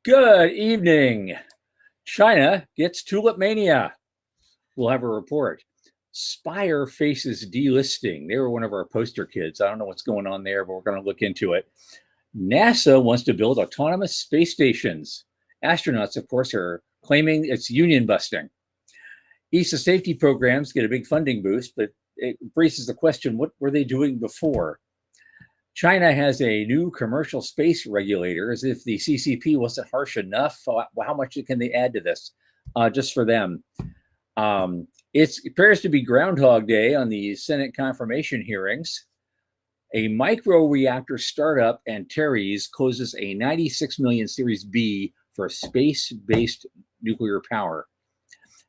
Good evening. China gets tulip mania. We'll have a report. Spire faces delisting. They were one of our poster kids. I don't know what's going on there, but we're going to look into it. NASA wants to build autonomous space stations. Astronauts, of course, are claiming it's union busting. ESA safety programs get a big funding boost, but it raises the question, what were they doing before? China has a new commercial space regulator, as if the CCP wasn't harsh enough. How much can they add to this just for them? It appears to be Groundhog Day on the Senate confirmation hearings. A micro-reactor startup, Antares, closes a $96 million Series B for space-based nuclear power.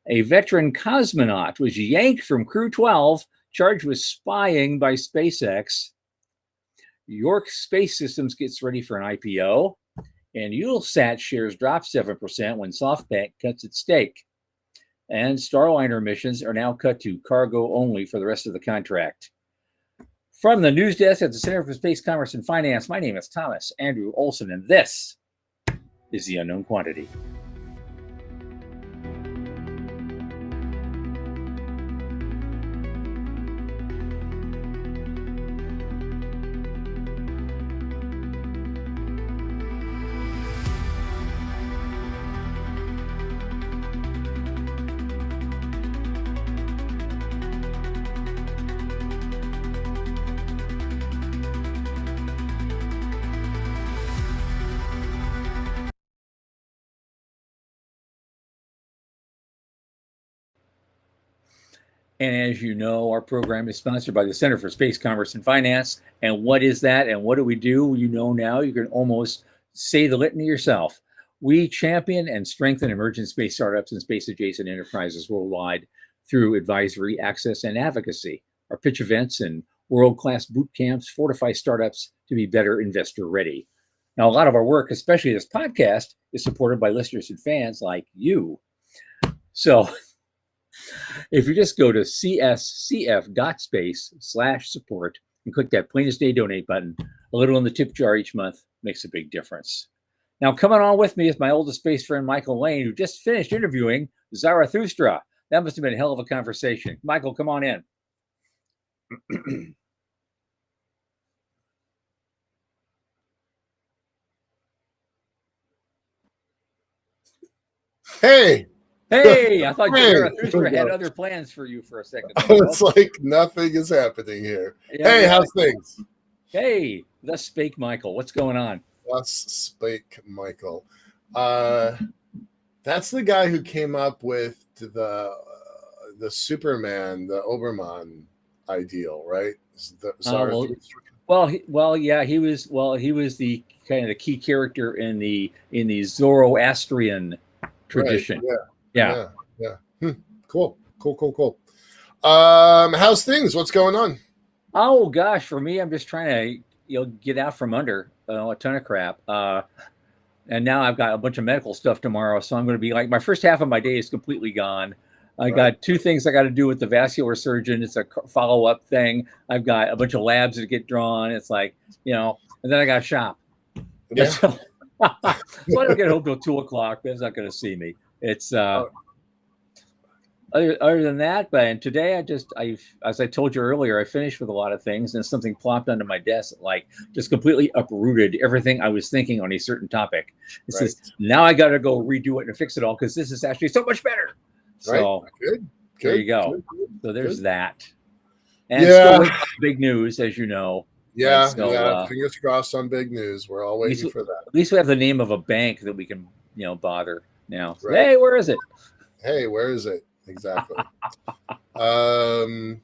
A veteran cosmonaut was yanked from Crew 12, charged with spying by SpaceX. York Space Systems gets ready for an IPO, and Eutelsat shares drop 7% when SoftBank cuts its stake. And Starliner missions are now cut to cargo only for the rest of the contract. From the news desk at the Center for Space Commerce and Finance, my name is Thomas Andrew Olson, and this is The Unknown Quantity. And as you know, our program is sponsored by the Center for Space Commerce and Finance. And what is that? And what do we do? You know now, you can almost say the litany yourself. We champion and strengthen emerging space startups and space-adjacent enterprises worldwide through advisory, access, and advocacy. Our pitch events and world-class boot camps fortify startups to be better investor-ready. Now, a lot of our work, especially this podcast, is supported by listeners and fans like you. So if you just go to cscf.space/support and click that plain as day donate button, a little in the tip jar each month makes a big difference. Now, coming on with me is my oldest space friend, Michael Lane, who just finished interviewing Zarathustra. That must have been a hell of a conversation. Michael, come on in. Hey! Hey, I thought Zarathustra had other plans for you for a second. It's like nothing is happening here. Yeah, hey, how's things? Hey, the Spake Michael. What's going on? Let's Spake Michael. That's the guy who came up with the Superman, the Obermann ideal, right? Yeah, he was the kind of the key character in the Zoroastrian tradition. Right, yeah. Cool. How's things? What's going on? Oh gosh, for me, I'm just trying to get out from under a ton of crap. And now I've got a bunch of medical stuff tomorrow, so I'm going to be like, my first half of my day is completely gone. I got two things I got to do with the vascular surgeon. It's a follow-up thing. I've got a bunch of labs that get drawn. It's like, and then I got to shop. Yeah. So I don't get home till 2:00. Ben's not going to see me. It's other than that, but today as I told you earlier, I finished with a lot of things, and something plopped onto my desk, like just completely uprooted everything I was thinking on a certain topic. It says, now I got to go redo it and fix it all because this is actually so much better. So good. There you go. So there's that. And still big news, as you know. Yeah, fingers crossed on big news. We're all waiting for that. At least we have the name of a bank that we can, bother now. Right. Hey, where is it? Hey, where is it? Exactly. I've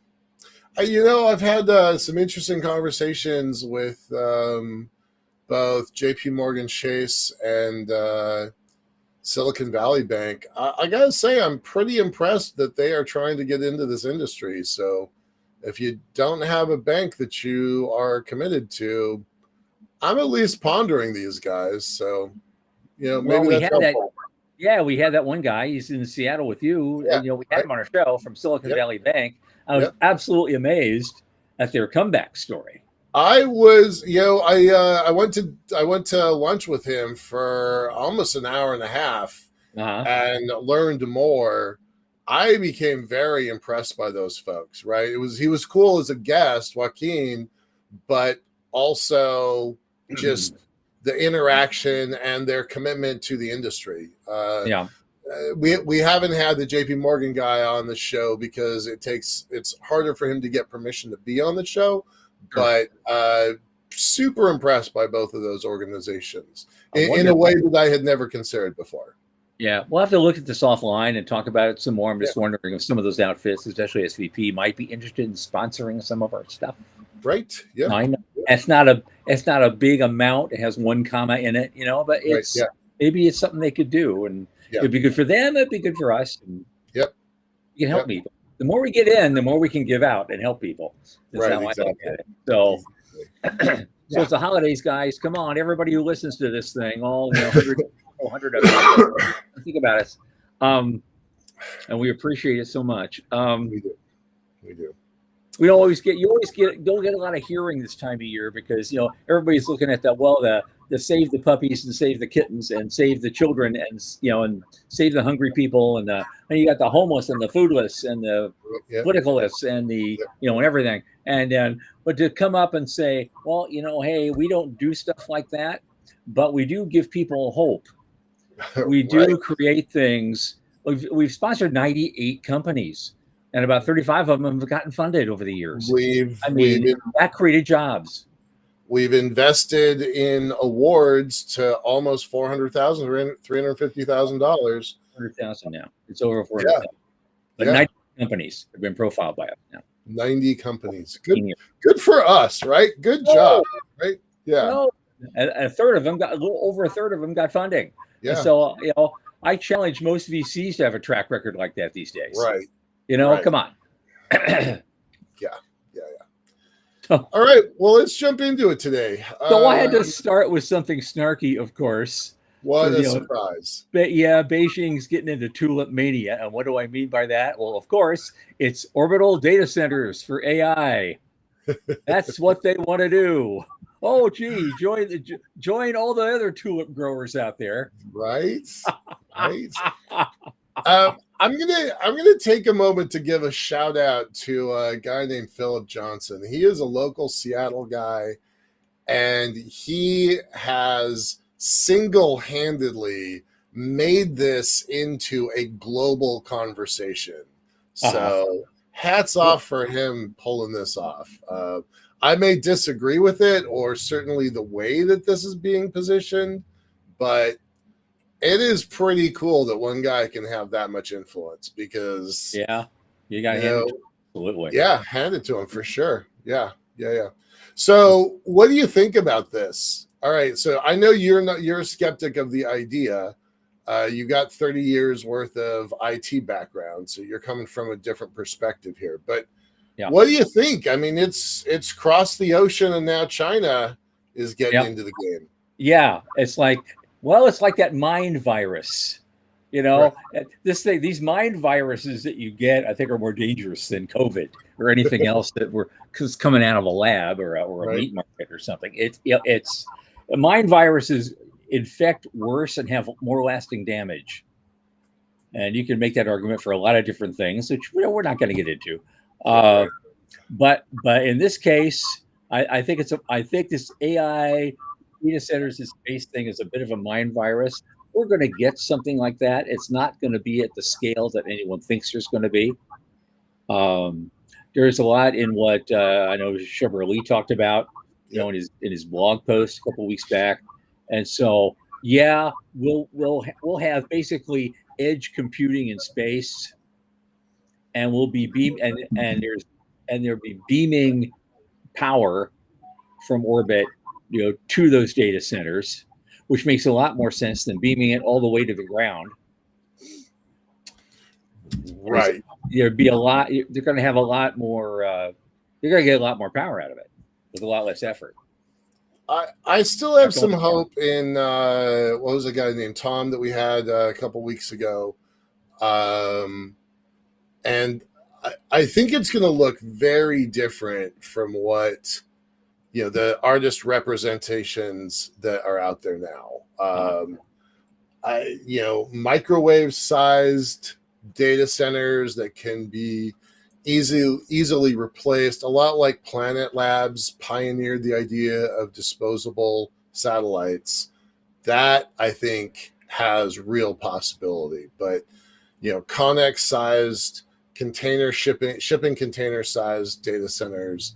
had some interesting conversations with both JP Morgan Chase and Silicon Valley Bank. I gotta say, I'm pretty impressed that they are trying to get into this industry. So if you don't have a bank that you are committed to, I'm at least pondering these guys. So, maybe that's helpful. We had that one guy. He's in Seattle with you. Yeah, and, we had him on our show from Silicon Valley Bank. I was absolutely amazed at their comeback story. I was, I went to lunch with him for almost an hour and a half Uh-huh. and learned more. I became very impressed by those folks. Right, he was cool as a guest, Joaquin, but also just the interaction and their commitment to the industry. Yeah, We haven't had the JP Morgan guy on the show because it's harder for him to get permission to be on the show, sure. but super impressed by both of those organizations in a Wonderful. way that I had never considered before. Yeah, we'll have to look at this offline and talk about it some more. I'm Yeah, just wondering if some of those outfits, especially SVP, might be interested in sponsoring some of our stuff. right. Yeah, I know it's not a big amount. It has one comma in it, but right. it's Yeah, maybe it's something they could do, and yeah. it'd be good for them. It'd be good for us, and Yep, you can help yep. people. The more we get in, the more we can give out and help people. That's Right, how I look exactly. at it. So, Exactly. so Yeah. it's the holidays, guys. Come on, everybody who listens to this thing, all 100 of you, think about it. And we appreciate it so much. We do. We do. You always don't get a lot of hearing this time of year because everybody's looking at the save the puppies and save the kittens and save the children and save the hungry people and you got the homeless and the foodless and the Yep. politicalists and the Yep. and everything and but to come up and say, well, hey, we don't do stuff like that, but we do give people hope. We Right. do create things. We've sponsored 98 companies, and about 35 of them have gotten funded over the years. We've I we've mean, that created jobs. we've invested in awards to almost 400,000, $350,000. 100,000 now. It's over Yeah, 400,000. But yeah. 90 companies have been profiled by us now. 90 companies. 15 years. Good for us, right? Good job, right? Yeah, No, a third of them got a little over a third of them got funding. And yeah. so, I challenge most VCs to have a track record like that these days. Right, Come on. yeah, yeah, yeah. All right, well, let's jump into it today. So I had to start with something snarky, of course. What a surprise. But yeah, Beijing's getting into tulip mania. And what do I mean by that? Well, of course, it's orbital data centers for AI. That's what they want to do. Oh, gee, join all the other tulip growers out there. Right, right. I'm gonna take a moment to give a shout out to a guy named Philip Johnson. He is a local Seattle guy, and he has single-handedly made this into a global conversation. So hats off for him pulling this off. I may disagree with it, or certainly the way that this is being positioned, but it is pretty cool that one guy can have that much influence because yeah, you got him. Absolutely. Yeah, hand it to him for sure. Yeah, yeah, yeah. So, what do you think about this? All right, so I know you're a skeptic of the idea. You got 30 years worth of IT background, so you're coming from a different perspective here. But what do you think? I mean, it's crossed the ocean, and now China is getting into the game. Yeah, it's like that mind virus. Right. These mind viruses that you get, I think, are more dangerous than COVID or anything else that were coming out of a lab or a meat market or something. It's mind viruses infect worse and have more lasting damage. And you can make that argument for a lot of different things, which we're not going to get into. But in this case, I think this AI data centers, this space thing is a bit of a mind virus. We're going to get something like that. It's not going to be at the scale that anyone thinks there's going to be. There's a lot in what I know Chevrolet talked about, in his blog post a couple of weeks back, and so we'll have basically edge computing in space, and we'll be there'll be beaming power from orbit, to those data centers, which makes a lot more sense than beaming it all the way to the ground. Right. There'd be a lot. They're going to have a lot more. They're going to get a lot more power out of it with a lot less effort. I still have some hope in what was a guy named Tom that we had a couple weeks ago, and I think it's going to look very different from what the artist representations that are out there now. Microwave sized data centers that can be easily replaced, a lot like Planet Labs pioneered the idea of disposable satellites. That, I think, has real possibility. But Connex sized container shipping container sized data centers,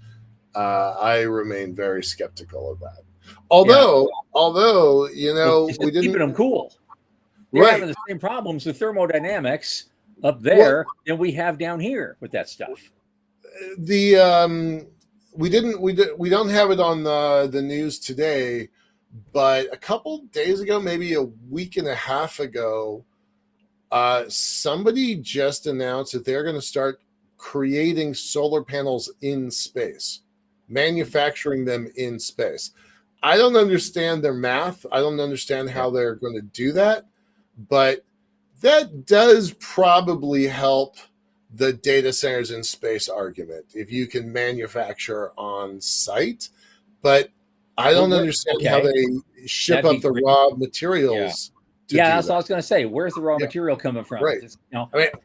I remain very skeptical of that. Although we didn't keeping them cool. They're having the same problems with thermodynamics up there than we have down here with that stuff. We don't have it on the news today, but a couple days ago, maybe a week and a half ago, somebody just announced that they're going to start creating solar panels in space, manufacturing them in space. I don't understand their math. I don't understand how they're going to do that, but that does probably help the data centers in space argument if you can manufacture on site. But I don't understand how they ship up the raw materials. That's what I was going to say. Where's the raw material coming from? Right.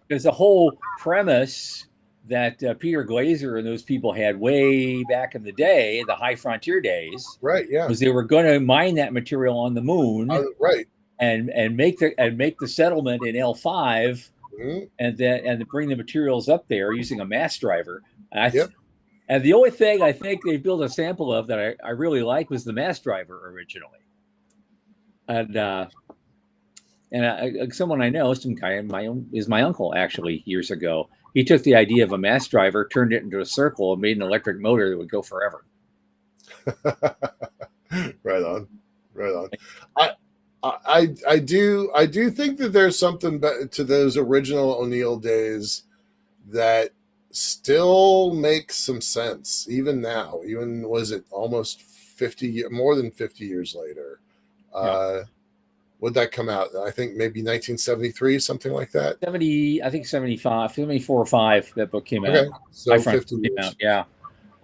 There's a whole premise that Peter Glaser and those people had way back in the day, the high frontier days. Right. Yeah. Was they were going to mine that material on the moon. Right. And make the settlement in L5, and bring the materials up there using a mass driver. And the only thing I think they built a sample of that I really like was the mass driver originally. And someone I know, some guy is my uncle actually years ago. He took the idea of a mass driver, turned it into a circle, and made an electric motor that would go forever. Right on. I do think that there's something to those original O'Neill days that still makes some sense even now. Even was it almost more than 50 years later? Would that come out? I think maybe 1973, something like that. 75, 74 or 5. That book came out. Okay, so 50 years. Out. Yeah,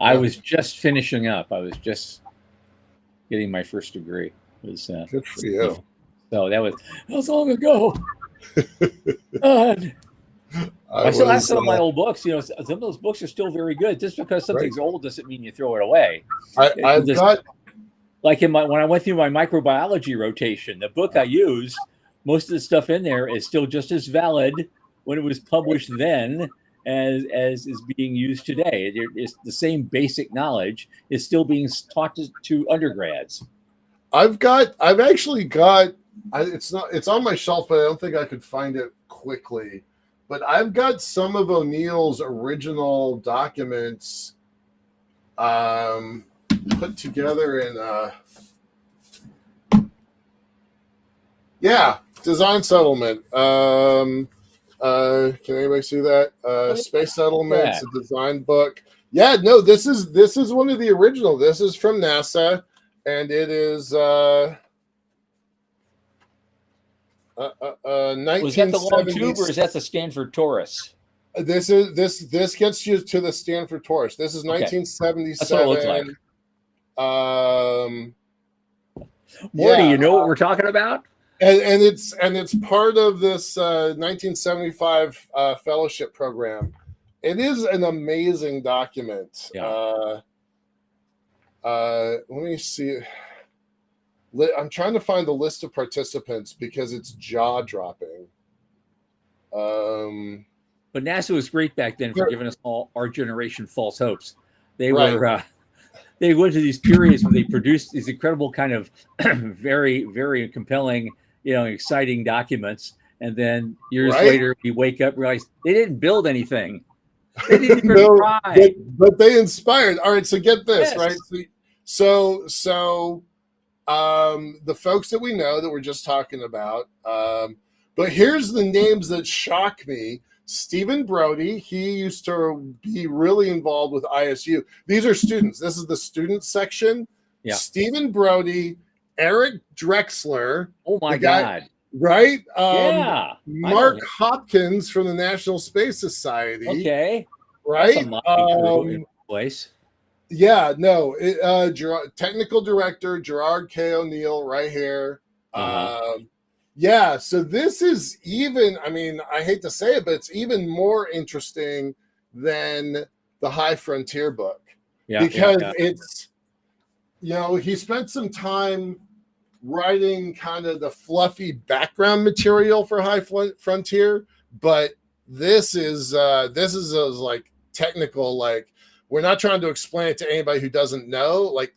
I was just finishing up. I was just getting my first degree. Good for you. So that was long ago. I still have some of my old books. Some of those books are still very good. Just because something's old doesn't mean you throw it away. I've got, like when I went through my microbiology rotation, the book I used, most of the stuff in there is still just as valid when it was published then as is being used today. It's the same basic knowledge is still being taught to undergrads. I've actually got. It's on my shelf, but I don't think I could find it quickly. But I've got some of O'Neill's original documents put together in design settlement. Can anybody see that? Space Settlements, a design book. Yeah, no, this is one of the original. This is from NASA, and it is 1970s. Was that the long tube, or is that the Stanford Torus? This gets you to the Stanford Torus. This is 1977. That's what it looks like. Morty, you know what we're talking about? And it's part of this 1975 fellowship program. It is an amazing document. Yeah. Let me see. I'm trying to find the list of participants because it's jaw-dropping. But NASA was great back then for giving us all our generation false hopes. They were they went to these periods where they produced these incredible kind of very, very compelling, exciting documents, and then years later we wake up and realize they didn't build anything. They didn't even try. But they inspired. All right, so get this, right? So the folks that we know that we're just talking about, but here's the names that shock me. Stephen Brody, he used to be really involved with ISU. These are students. This is the student section. Yeah. Stephen Brody, Eric Drexler. Oh my God. Right? Mark Hopkins from the National Space Society. Okay. Right? That's a place. Yeah, no, technical director Gerard K. O'Neill, right here. Uh-huh. Yeah, so this is even, I mean, I hate to say it, but it's even more interesting than the High Frontier book Yeah, yeah, because yeah. it's, he spent some time writing kind of the fluffy background material for High Frontier, but this is like technical, like we're not trying to explain it to anybody who doesn't know, like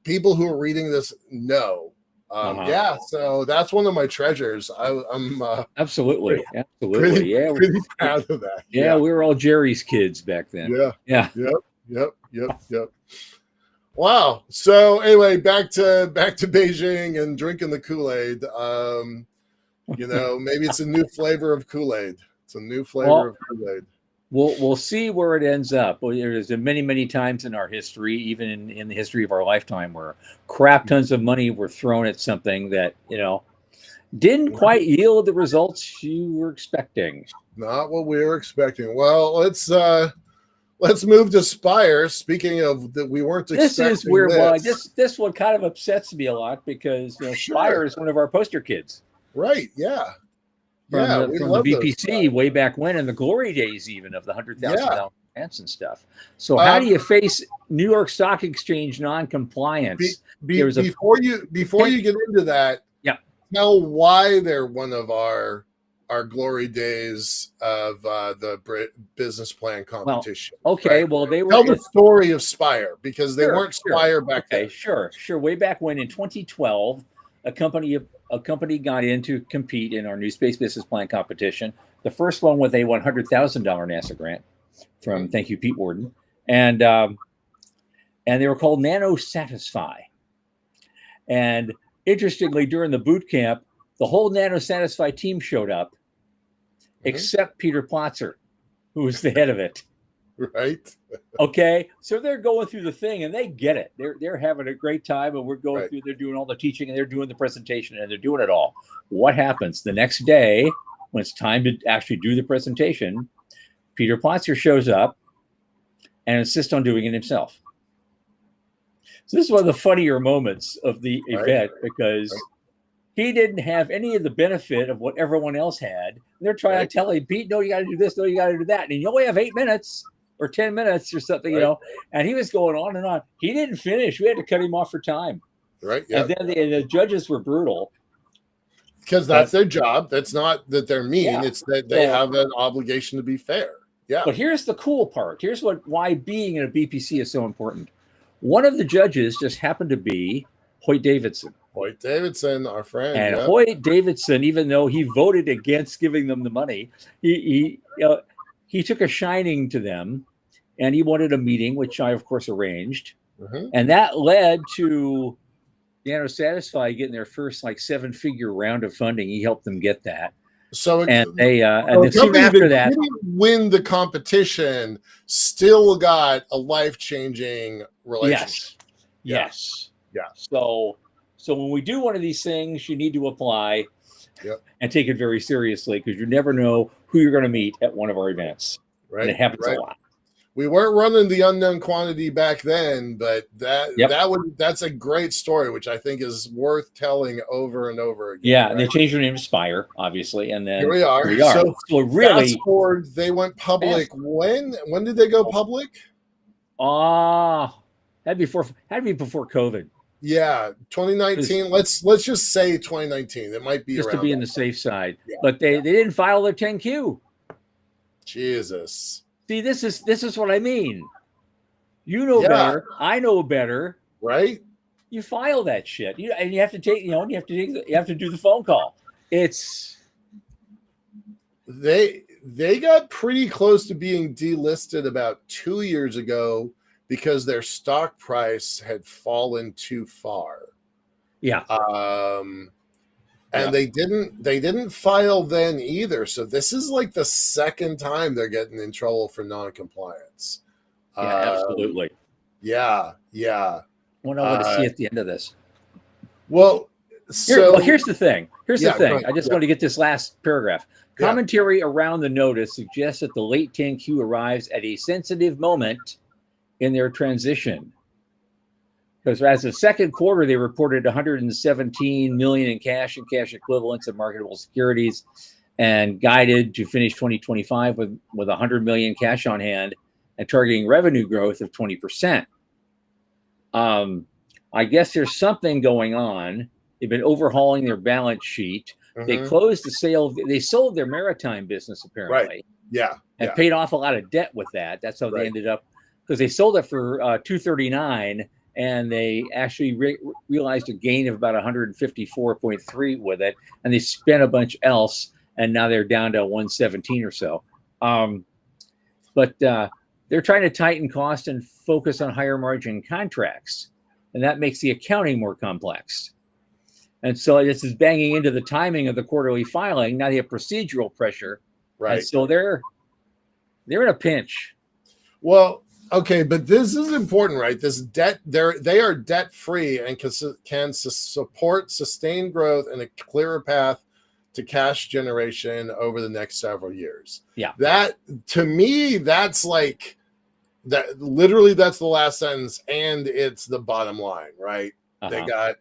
people who are reading this know. Yeah, so that's one of my treasures. I'm Absolutely. pretty Absolutely. Yeah. pretty proud of that. Yeah, we were all Jerry's kids back then. Yeah. Yeah. Yep. Wow. So anyway, back to Beijing and drinking the Kool-Aid. Maybe it's a new flavor of Kool-Aid. It's a new flavor of Kool-Aid. We'll see where it ends up. There's many times in our history, even in the history of our lifetime, where crap tons of money were thrown at something that didn't quite yield the results you were expecting. Not what we were expecting. Well, let's move to Spire. Speaking of that, we weren't expecting This is where this one kind of upsets me a lot because Sure. Spire is one of our poster kids. Right? Yeah. From We the love those BPC guys. way back when, in the glory days, even of the $100,000 Yeah. grants and stuff. So how do you face New York Stock Exchange non-compliance? Before you get into that, Yeah. tell why they're one of our glory days of the business plan competition. Okay, right? well, they were Tell the story of Spire because they weren't Sure. Spire back then. Sure. Way back when, in 2012, a company got in to compete in our new space business plan competition. The first one with a $100,000 NASA grant from thank you Pete Worden, and they were called Nano Satisfy. And interestingly, during the boot camp, the whole Nano Satisfy team showed up, except Peter Plotzer, who was the head of it. Right. Okay, so they're going through the thing and they get it. They're having a great time, and we're going through. They're doing all the teaching and they're doing the presentation and they're doing it all. What happens the next day when it's time to actually do the presentation? Peter Plotzer shows up and insists on doing it himself. So this is one of the funnier moments of the event because he didn't have any of the benefit of what everyone else had. They're trying to tell him, Pete, no, you got to do this, no, you got to do that, and you only have 8 minutes. Or 10 minutes or something, and he was going on and on. He didn't finish. We had to cut him off for time. Right. Yeah. And then the judges were brutal. Because that's their job. That's not that they're mean. Yeah. It's that they have an obligation to be fair. Yeah. But here's the cool part. Here's why being in a BPC is so important. One of the judges just happened to be Hoyt Davidson. Hoyt Davidson, our friend. And Hoyt Davidson, even though he voted against giving them the money, he took a shining to them, and he wanted a meeting, which I, of course, arranged. And that led to Nano Satisfy getting their first 7-figure round of funding. He helped them get that. So and soon after that, didn't win the competition, still got a life-changing relationship. Yes. So when we do one of these things, you need to apply and take it very seriously, because you never know who you're going to meet at one of our events. Right. And it happens a lot. We weren't running the unknown quantity back then, but that's a great story, which I think is worth telling over and over again. Yeah, and they changed their name to Spire, obviously, and then here we are. So really, fast forward, they went public. When did they go public? Had to be before COVID. Yeah, 2019. Let's just say 2019. It might be just around to be in the safe side. Yeah. But they didn't file their 10Q. Jesus. See, this is what I mean. You know better. I know better. Right? You file that shit. And you have to take. You have to do the phone call. They got pretty close to being delisted about 2 years ago, because their stock price had fallen too far. Yeah. And they didn't file then either. So this is like the second time they're getting in trouble for non-compliance. Yeah, absolutely. Yeah. I want to see at the end of this. Well, here's the thing. I just want to get this last paragraph. Commentary around the notice suggests that the late 10Q arrives at a sensitive moment in their transition. Because as of second quarter, they reported 117 million in cash and cash equivalents and marketable securities, and guided to finish 2025 with 100 million cash on hand and targeting revenue growth of 20%. I guess there's something going on. They've been overhauling their balance sheet. They closed the sale. They sold their maritime business apparently. Right. Yeah. And paid off a lot of debt with that. That's how they ended up, because they sold it for 239, and they actually realized a gain of about 154.3 with it, and they spent a bunch else, and now they're down to 117 or so. But they're trying to tighten cost and focus on higher margin contracts, and that makes the accounting more complex. And so this is banging into the timing of the quarterly filing. Now they have procedural pressure, right? And so they're in a pinch. Well, okay, but this is important, right? This debt, they are debt free and can support sustained growth and a clearer path to cash generation over the next several years. Yeah, that to me, that's like that. Literally, that's the last sentence, and it's the bottom line, right? They got,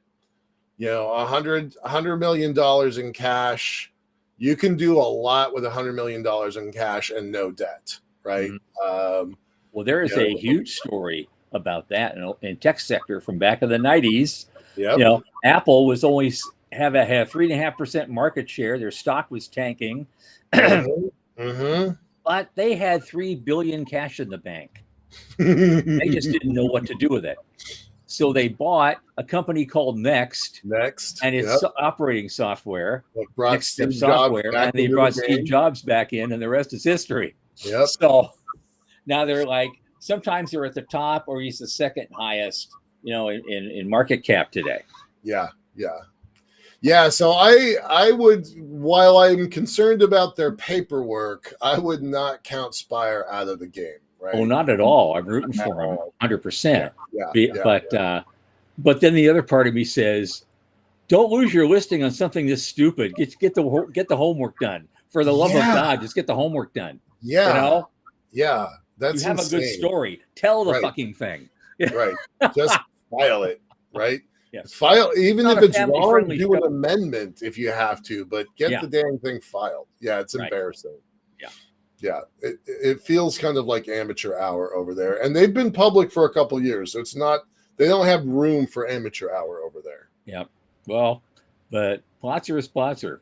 $100 million in cash. You can do a lot with $100 million in cash and no debt, right? Well, there is a huge story about that in tech sector from back in the 90s. Yep. Apple was only had a 3.5% market share. Their stock was tanking, but they had $3 billion cash in the bank. They just didn't know what to do with it. So they bought a company called Next, and its operating software, Next Step Software, and they brought Steve Jobs back in, and the rest is history. Yep. So now they're like, sometimes they're at the top, or he's the second highest, in market cap today. Yeah. So I would, while I'm concerned about their paperwork, I would not count Spire out of the game. Right? Oh, not at all. I'm rooting for him 100%. But then the other part of me says, don't lose your listing on something this stupid. Get the homework done. For the love of God, just get the homework done. Yeah. That's you have insane. A good story. Tell the fucking thing. Right. Just file it. Right. Yes. File, even if it's wrong, do an amendment if you have to, but get the damn thing filed. Yeah, it's embarrassing. Yeah, it feels kind of like amateur hour over there, and they've been public for a couple of years, so it's not, they don't have room for amateur hour over there. Yeah, well, but Plotzer is Plotzer.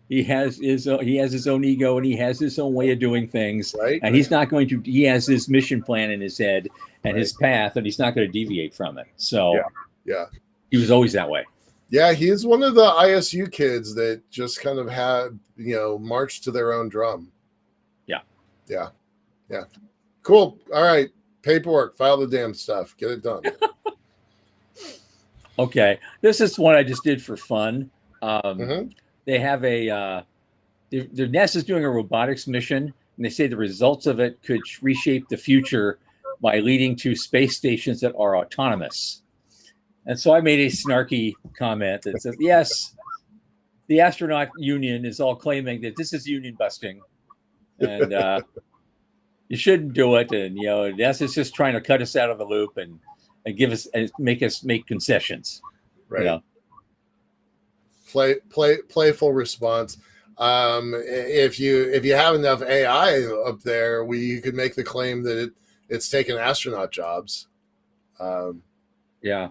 He has his own ego, and he has his own way of doing things, right? And he's not going to. He has his mission plan in his head and his path, and he's not going to deviate from it. So, he was always that way. Yeah, he's one of the ISU kids that just kind of had marched to their own drum. Yeah. Cool. All right. Paperwork. File the damn stuff. Get it done. Okay. This is one I just did for fun. They have their NASA's doing a robotics mission, and they say the results of it could reshape the future by leading to space stations that are autonomous. And so I made a snarky comment that says, yes, the astronaut union is all claiming that this is union busting. And you shouldn't do it, and NASA's just trying to cut us out of the loop and give us and make us make concessions. Right. Playful response. If you have enough AI up there, you could make the claim that it's taken astronaut jobs. Yeah.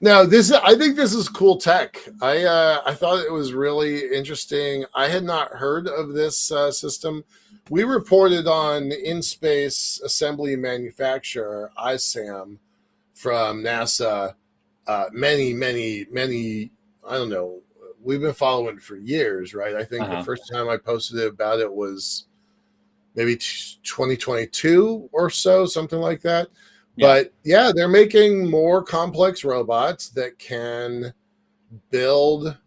Now I think this is cool tech. I thought it was really interesting. I had not heard of this system. We reported on in-space assembly and manufacturer ISAM from NASA. Many. I don't know. We've been following it for years, right? I think the first time I posted about it was maybe 2022 or so, something like that. But they're making more complex robots that can build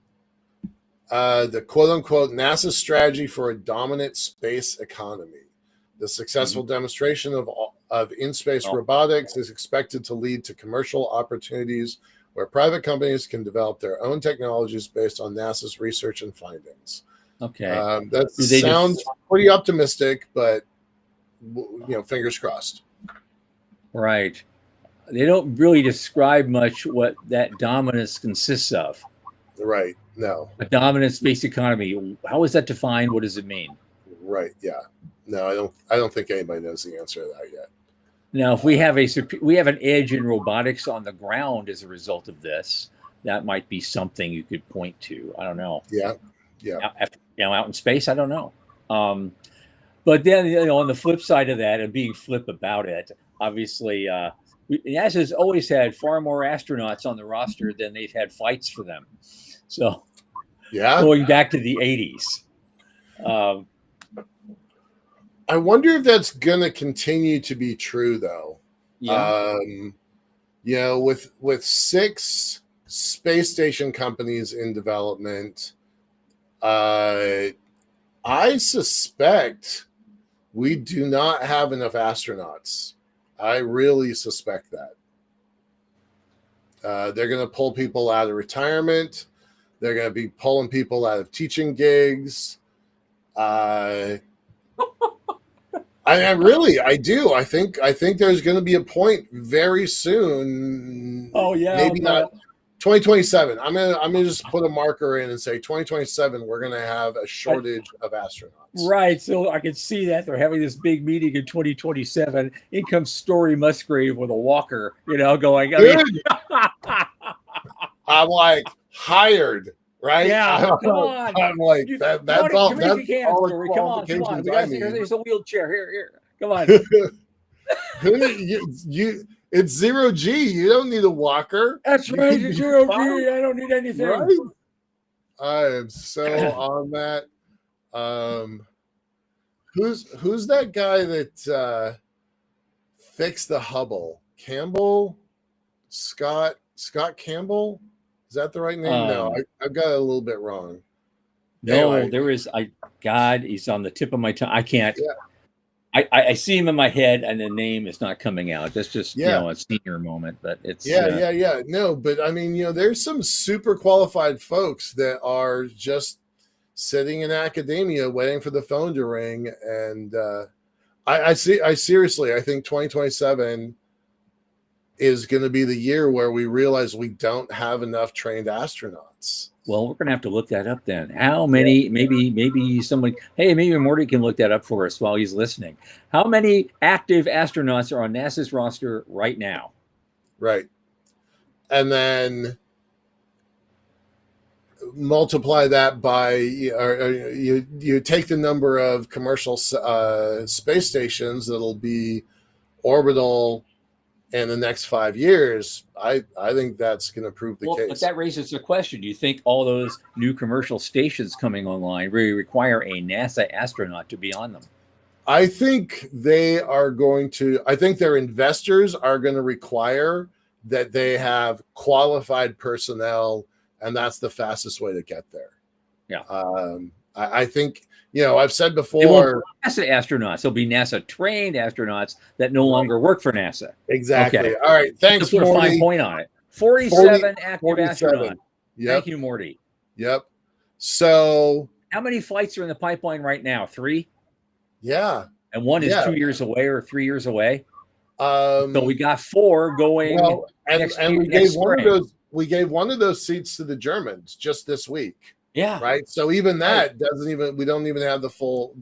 the quote unquote NASA strategy for a dominant space economy. The successful demonstration of in-space robotics is expected to lead to commercial opportunities where private companies can develop their own technologies based on NASA's research and findings. Okay. That sounds pretty optimistic, but fingers crossed. Right. They don't really describe much what that dominance consists of. Right. No. A dominant space economy. How is that defined? What does it mean? Right. Yeah. No, I don't think anybody knows the answer to that yet. Now, if we have an edge in robotics on the ground as a result of this, that might be something you could point to. I don't know. Yeah. Yeah. Out in space, I don't know. But then, on the flip side of that, and being flip about it, obviously, NASA's always had far more astronauts on the roster than they've had flights for them. So, Yeah. going back to the 80s. I wonder if that's going to continue to be true, though. Yeah. With 6 space station companies in development, I suspect we do not have enough astronauts. I really suspect that. They're going to pull people out of retirement. They're going to be pulling people out of teaching gigs. I do. I think there's going to be a point very soon. Oh yeah, maybe not 2027. I'm gonna just put a marker in and say 2027. We're going to have a shortage of astronauts. Right. So I can see that they're having this big meeting in 2027. In comes Story Musgrave with a walker, going. I'm like hired. Right? Yeah, come on. I'm like that. That's all. That's all the qualifications I need. There's a wheelchair here. Come on. It's 0G. You don't need a walker. That's right. It's 0G. I don't need anything. Right? I am so on that. Who's that guy that fixed the Hubble? Campbell, Scott Campbell. Is that the right name? No, I've got it a little bit wrong. No, anyway. There is. God, he's on the tip of my tongue. I can't. Yeah. I see him in my head, and the name is not coming out. That's just a senior moment, but it's yeah. No, but I mean, there's some super qualified folks that are just sitting in academia waiting for the phone to ring, and I seriously, I think 2027 is going to be the year where we realize we don't have enough trained astronauts. Well, we're going to have to look that up then. How many? Maybe someone. Hey, maybe Morty can look that up for us while he's listening. How many active astronauts are on NASA's roster right now? Right, and then multiply that by you take the number of commercial space stations that'll be orbital in the next 5 years. I think that's going to prove the case. But that raises the question: do you think all those new commercial stations coming online really require a NASA astronaut to be on them? I think they are going to. I think their investors are going to require that they have qualified personnel, and that's the fastest way to get there. Yeah. I think, I've said before, NASA astronauts. There'll be NASA trained astronauts that no longer work for NASA. Exactly. Okay. All right. Thanks, put Morty. a fine point on it. 47 active astronauts. Yep. Thank you, Morty. Yep. So how many flights are in the pipeline right now? 3? Yeah. And one is 2 years away or 3 years away. So we got 4 going. Well, and we gave one of those seats to the Germans just this week. Yeah. Right. So even that we don't even have the full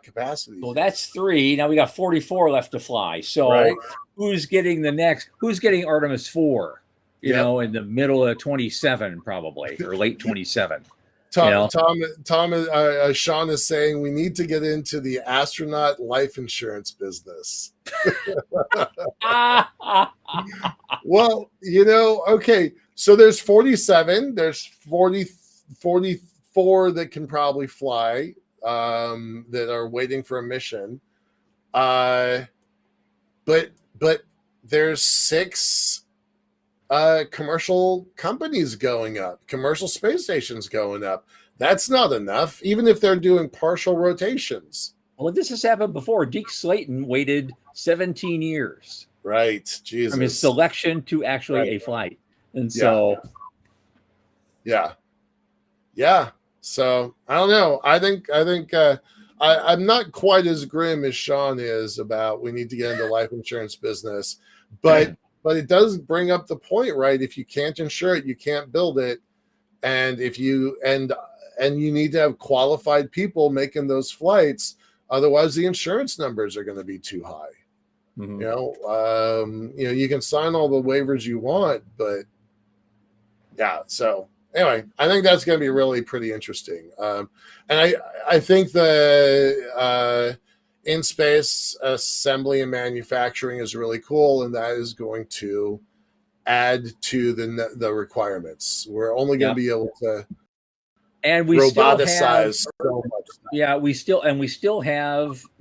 capacity. So that's 3. Now we got 44 left to fly. So who's getting Artemis 4? In the middle of 27 probably, or late 27. Tom, Sean is saying we need to get into the astronaut life insurance business. Well, okay. So there's 47. There's 44 that can probably fly, that are waiting for a mission. But there's 6 commercial companies going up, commercial space stations going up. That's not enough, even if they're doing partial rotations. Well, this has happened before. Deke Slayton waited 17 years. Right. Jesus. From his selection to actually a flight. And so. Yeah. So I don't know. I think I'm not quite as grim as Sean is about we need to get into life insurance business, but it does bring up the point, right? If you can't insure it, you can't build it, and if you and you need to have qualified people making those flights, otherwise the insurance numbers are going to be too high. Mhm. You can sign all the waivers you want, but yeah. So anyway, I think that's going to be really pretty interesting. And I think the in space assembly and manufacturing is really cool, and that is going to add to the requirements. We're only going to be able to and we still have roboticize so much stuff. Yeah, we're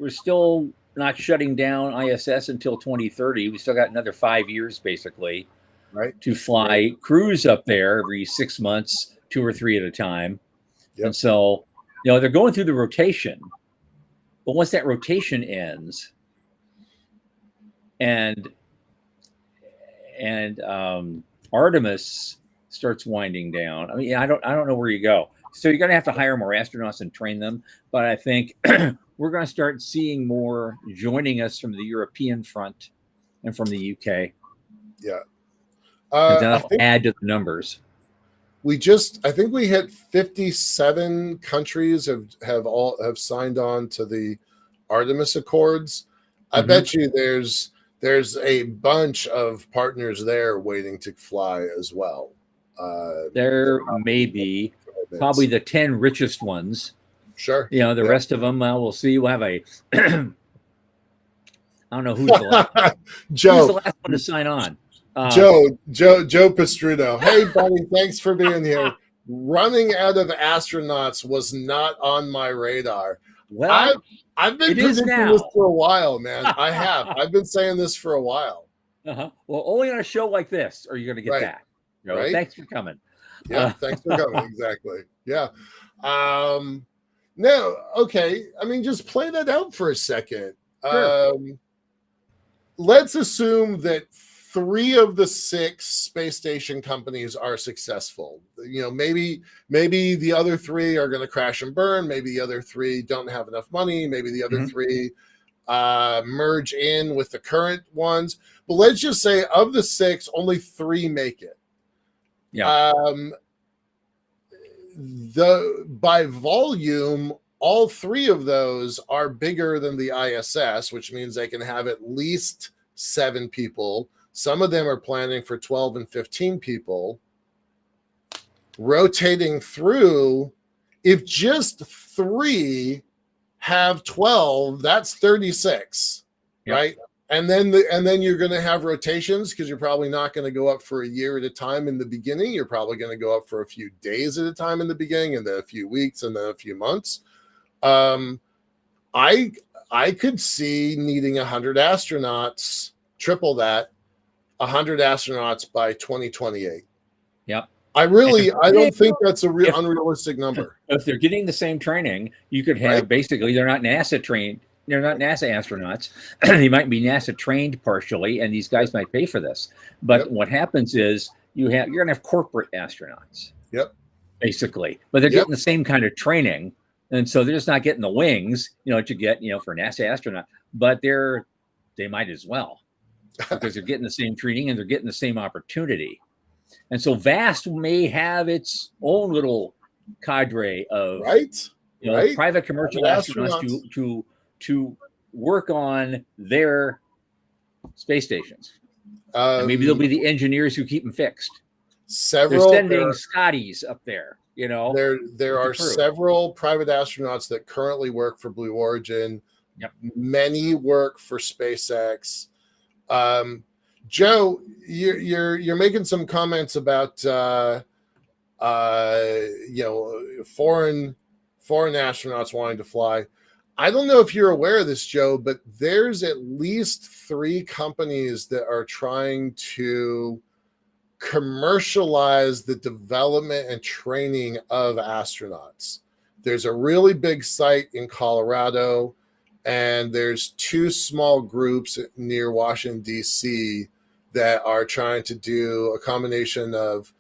still not shutting down ISS until 2030. We still got another 5 years basically, Right. to fly crews up there every 6 months, 2 or 3 at a time. Yep. And so, they're going through the rotation. But once that rotation ends and Artemis starts winding down, I mean, I don't know where you go. So you're going to have to hire more astronauts and train them. But I think we're going to start seeing more joining us from the European front and from the UK. Yeah. And that'll add to the numbers. I think we hit 57 countries have signed on to the Artemis Accords. I bet you there's a bunch of partners there waiting to fly as well. There may be probably the 10 richest ones. Sure. The rest of them, we'll see. We'll have a I don't know who's the last Joe. Who's the last one to sign on? Joe Pastruno. Hey, buddy, thanks for being here. Running out of astronauts was not on my radar. Well, I've been predicting this for a while, man. I have. I've been saying this for a while. Well, only on a show like this are you going to get that. Right. Thanks for coming. Yeah, thanks for coming. Exactly. Yeah. No, okay. I mean, just play that out for a second. Sure. Let's assume that 3 of the 6 space station companies are successful. Maybe the other 3 are going to crash and burn. Maybe the other 3 don't have enough money. Maybe the other 3 merge in with the current ones. But let's just say of the 6, only 3 make it. Yeah. By volume, all 3 of those are bigger than the ISS, which means they can have at least 7 people. Some of them are planning for 12 and 15 people rotating through. If just 3 have 12, that's 36, right? And then you're going to have rotations because you're probably not going to go up for a year at a time in the beginning. You're probably going to go up for a few days at a time in the beginning, and then a few weeks, and then a few months. I could see needing 100 astronauts, triple that, 100 astronauts by 2028. Yep. I don't think that's a unrealistic number. If they're getting the same training, you could have basically, they're not NASA trained. They're not NASA astronauts. They might be NASA trained partially, and these guys might pay for this. But what happens is you're going to have corporate astronauts. Yep. Basically, but they're getting the same kind of training, and so they're just not getting the wings, to get, for a NASA astronaut. But they might as well, because they're getting the same training and they're getting the same opportunity. And so VAST may have its own little cadre of private commercial astronauts to work on their space stations. And maybe they'll be the engineers who keep them fixed. They're sending Scotties up there. There are several private astronauts that currently work for Blue Origin. Yep. Many work for SpaceX. Joe, you're making some comments about foreign astronauts wanting to fly. I don't know if you're aware of this, Joe, but there's at least 3 companies that are trying to commercialize the development and training of astronauts. There's a really big site in Colorado, and there's 2 small groups near Washington, D.C. that are trying to do a combination of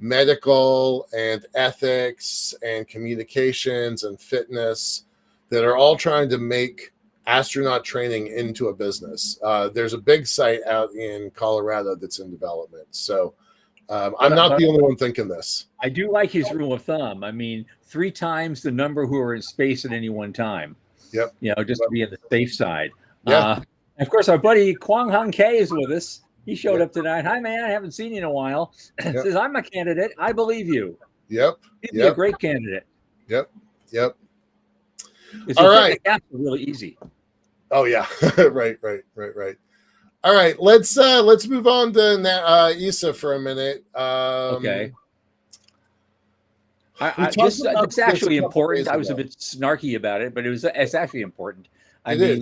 medical and ethics and communications and fitness that are all trying to make astronaut training into a business. There's a big site out in Colorado that's in development. So I'm not the only one thinking this. I do like his rule of thumb. I mean, 3 times the number who are in space at any one time. Yep. Just to be on the safe side. Yeah. Of course, our buddy Kwang Hung K is with us. He showed up tonight. Hi, man. I haven't seen you in a while. Says, I'm a candidate. I believe you. Yep. He'd be a great candidate. Yep. All right. The gaps are really easy. Oh, yeah. Right. All right. Let's move on to ESA for a minute. Okay. It's actually important. I was a bit snarky about it, but it's actually important. They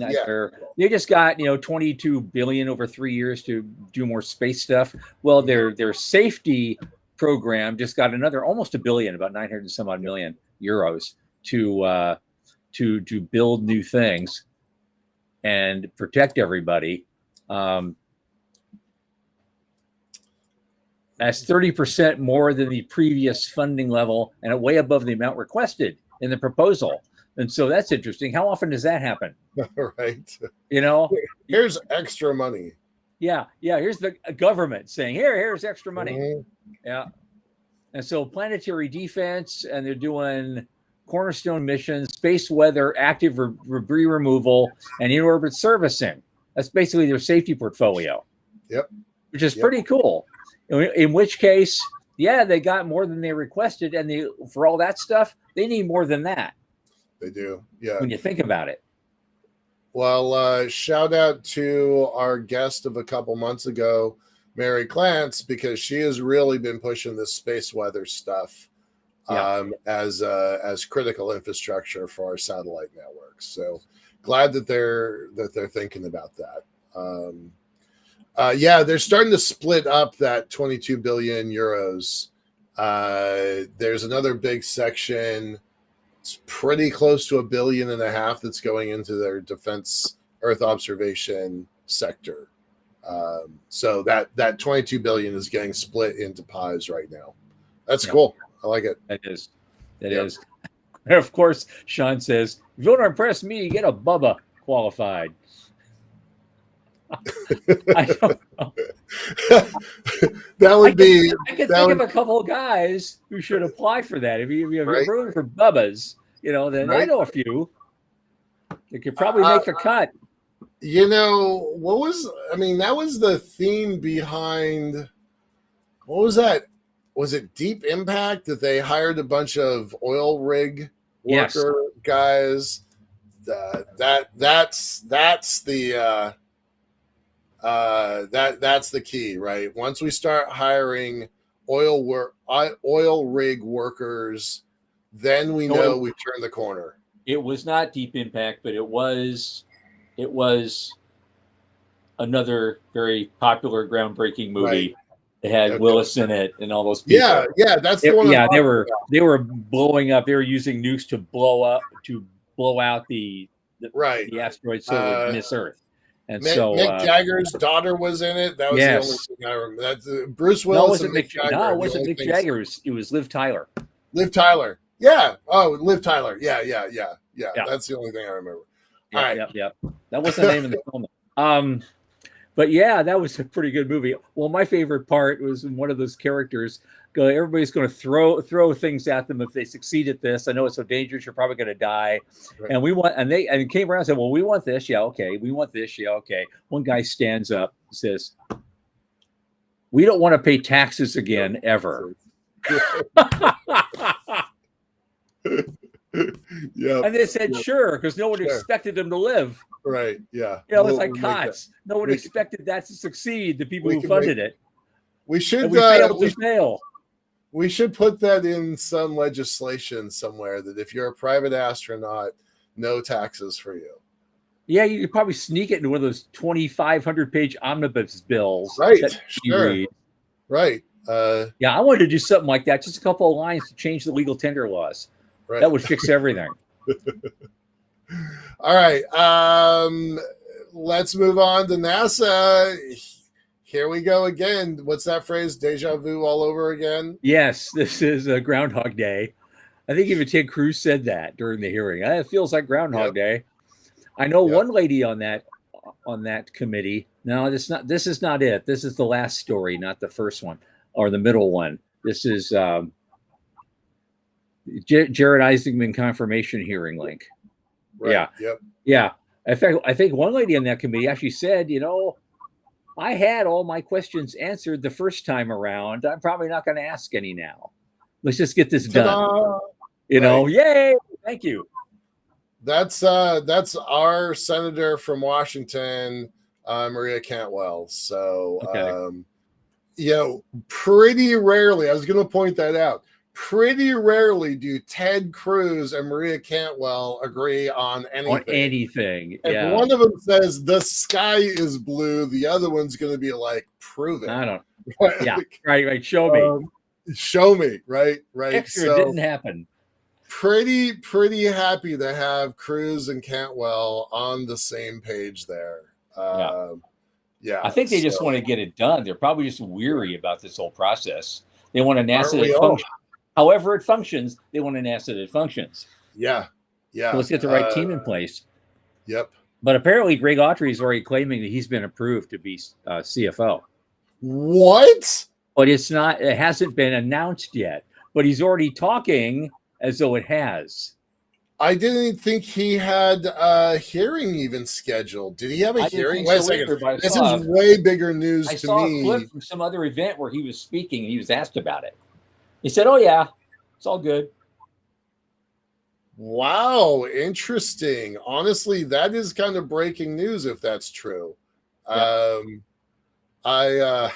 just got 22 billion over 3 years to do more space stuff. Well, their safety program just got another almost $1 billion, about 900 and some odd million euros to build new things and protect everybody. That's 30% more than the previous funding level and way above the amount requested in the proposal. And so that's interesting. How often does that happen? Right. Here's extra money. Yeah. Here's the government saying, here's extra money. Mm-hmm. Yeah. And so planetary defense, and they're doing cornerstone missions, space weather, active debris removal, and in-orbit servicing. That's basically their safety portfolio. Yep. Which is pretty cool. In which case, they got more than they requested, and for all that stuff, they need more than that. They do, yeah. When you think about it. Well, shout out to our guest of a couple months ago, Mary Clance, because she has really been pushing this space weather stuff as critical infrastructure for our satellite networks. So glad that they're thinking about that. They're starting to split up that 22 billion euros. There's another big section. It's pretty close to $1.5 billion that's going into their defense Earth observation sector. So that 22 billion is getting split into pies right now. That's cool. I like it. That is. And of course, Sean says, if you want to impress me, get a Bubba qualified. I don't know. That would be. I can think of a couple of guys who should apply for that. If you're rooting for Bubbas, then I know a few. They could probably make the cut. That was the theme behind. What was that? Was it Deep Impact that they hired a bunch of oil rig worker guys? That's the. That's the key, right? Once we start hiring oil rig workers, then we know we've turned the corner. It was not Deep Impact, but it was another very popular, groundbreaking movie. Right. It had Willis in it and all those people. Yeah, that's the one. Yeah, they were blowing up. They were using nukes to blow out the asteroid so it would miss Earth. And Mick Jagger's daughter was in it. That was the only thing I remember. That's Bruce Willis. No, it wasn't Mick Jagger. It was Liv Tyler. Liv Tyler. Yeah. Oh, Liv Tyler. Yeah. That's the only thing I remember. All right. Yep. That was the name of the film. But that was a pretty good movie. Well, my favorite part was when one of those characters everybody's going to throw things at them if they succeed at this. I know it's so dangerous. You're probably going to die. Right. And they came around and said, well, we want this. Yeah. Okay. We want this. Yeah. Okay. One guy stands up and says, we don't want to pay taxes again, ever. Yeah. And they said, sure, because no one expected them to live. Right. Yeah. It's like COTS. No one expected that to succeed. The people who funded it. We should fail. We should put that in some legislation somewhere that if you're a private astronaut, no taxes for you. Yeah, you could probably sneak it into one of those 2,500-page omnibus bills. Right. Sure. Right. I wanted to do something like that. Just a couple of lines to change the legal tender laws. Right. That would fix everything. All right. Let's move on to NASA. Here we go again. What's that phrase? Deja vu all over again? Yes, this is a Groundhog Day. I think even Ted Cruz said that during the hearing. It feels like Groundhog Yep. Day. I know Yep. one lady on that committee. No, this not. This is not it. This is the last story, not the first one or the middle one. This is Jared Isaacman confirmation hearing link. Right. Yeah, Yep. yeah. In fact, I think one lady on that committee actually said, I had all my questions answered the first time around. I'm probably not going to ask any now. Let's just get this done. Ta-da! Right. Yay! Thank you. That's our senator from Washington, Maria Cantwell. So, Okay. pretty rarely, I was going to point that out. Pretty rarely do Ted Cruz and Maria Cantwell agree on anything. On anything. If Yeah. one of them says the sky is blue, the other one's going to be like, prove it. I don't. Yeah. Right. Show me. Show me. Right. Extra didn't happen. Pretty happy to have Cruz and Cantwell on the same page there. Yeah. I think they just want to get it done. They're probably just weary about this whole process. They want a NASA that functions. However it functions, they want a NASA that functions. Yeah. So let's get the right team in place. Yep. But apparently Greg Autry is already claiming that he's been approved to be CFO. What? But it hasn't been announced yet. But he's already talking as though it has. I didn't think he had a hearing even scheduled. Did he have a hearing? Wait a second. This is way bigger news to me. I saw a clip from some other event where he was speaking and he was asked about it. He said, "Oh yeah, it's all good." Wow, interesting. Honestly, that is kind of breaking news if that's true. Yeah. I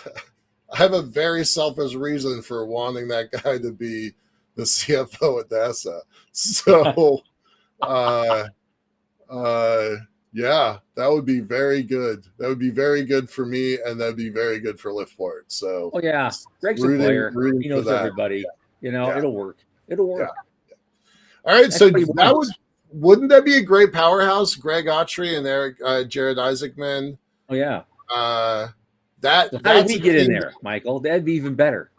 have a very selfish reason for wanting that guy to be the CFO at NASA. So, yeah, that would be very good. That would be very good for me, and that'd be very good for Liftport. So, yeah, Greg's a player. He knows everybody. It'll work. It'll work. Yeah. All right, so wouldn't that be a great powerhouse? Greg Autry and Jared Isaacman. Oh yeah. How did we get in there, Michael? That'd be even better.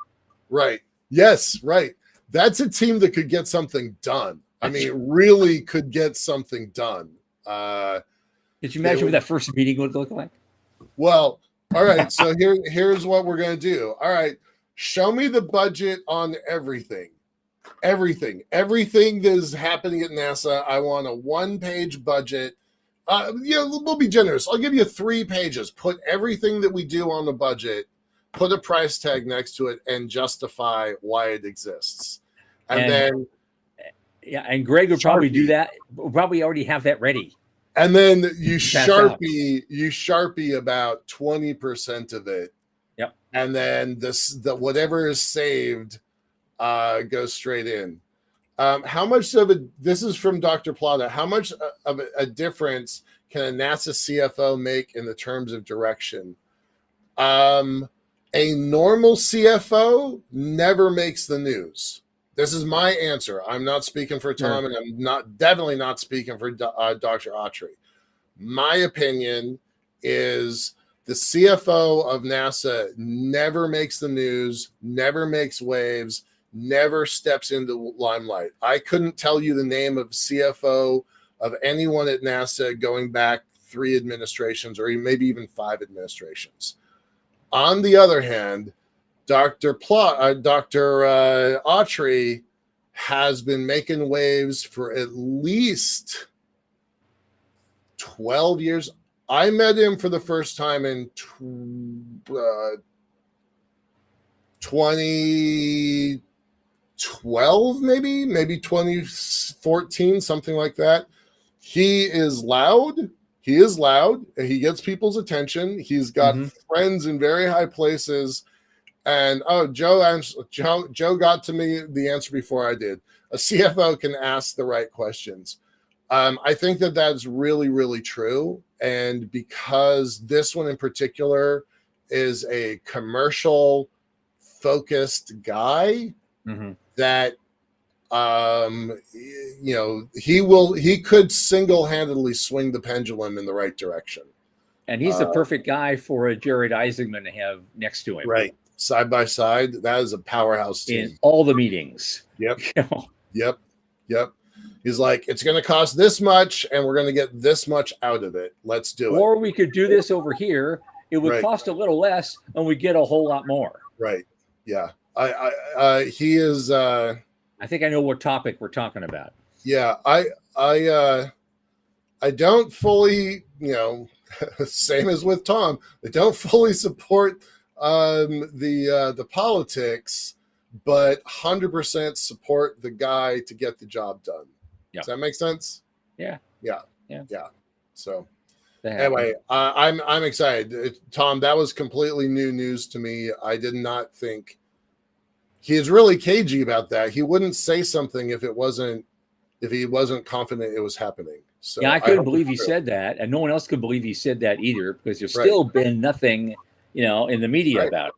Right. Yes. Right. That's a team that could get something done. I mean, really could get something done. Could you imagine what that first meeting would look like? Well, all right. So here's what we're going to do. All right. Show me the budget on everything that is happening at NASA. I want a 1-page budget. We'll be generous. I'll give you 3 pages. Put everything that we do on the budget, put a price tag next to it, and justify why it exists. And then, and Greg would probably do that. We'll probably already have that ready. And then you Sharpie about 20% of it. Yep. And then the whatever is saved goes straight in. How much of this is from Dr. Plata. How much of a difference can a NASA CFO make in the terms of direction? A normal CFO never makes the news. This is my answer. I'm not speaking for Tom, and I'm definitely not speaking for Dr. Autry. My opinion is the CFO of NASA never makes the news, never makes waves, never steps into the limelight. I couldn't tell you the name of CFO of anyone at NASA going back 3 administrations or maybe even 5 administrations. On the other hand, Dr. Autry has been making waves for at least 12 years. I met him for the first time in 2012, maybe 2014, something like that. He is loud. He gets people's attention. He's got friends in very high places. And Joe got to me the answer before I did. A CFO can ask the right questions. I think that that's really, really true. And because this one in particular is a commercial focused guy, that he could single-handedly swing the pendulum in the right direction. And he's the perfect guy for a Jared Isaacman to have next to him. Right. Side by side, that is a powerhouse team. In all the meetings. Yep. Yep. Yep. He's like, it's going to cost this much, and we're going to get this much out of it. Let's do it. Or we could do this over here. It would Right. cost a little less, and we get a whole lot more. Right. Yeah. He is. I think I know what topic we're talking about. Yeah. I don't fully, same as with Tom. I don't fully support the politics, but 100% support the guy to get the job done. Yeah. Does that make sense? Yeah. So anyway, I'm excited. Tom, that was completely new news to me. I did not think he is really cagey about that. He wouldn't say something if he wasn't confident it was happening. So yeah, I couldn't believe he said that, and no one else could believe he said that either, because there's still been nothing, in the media about it.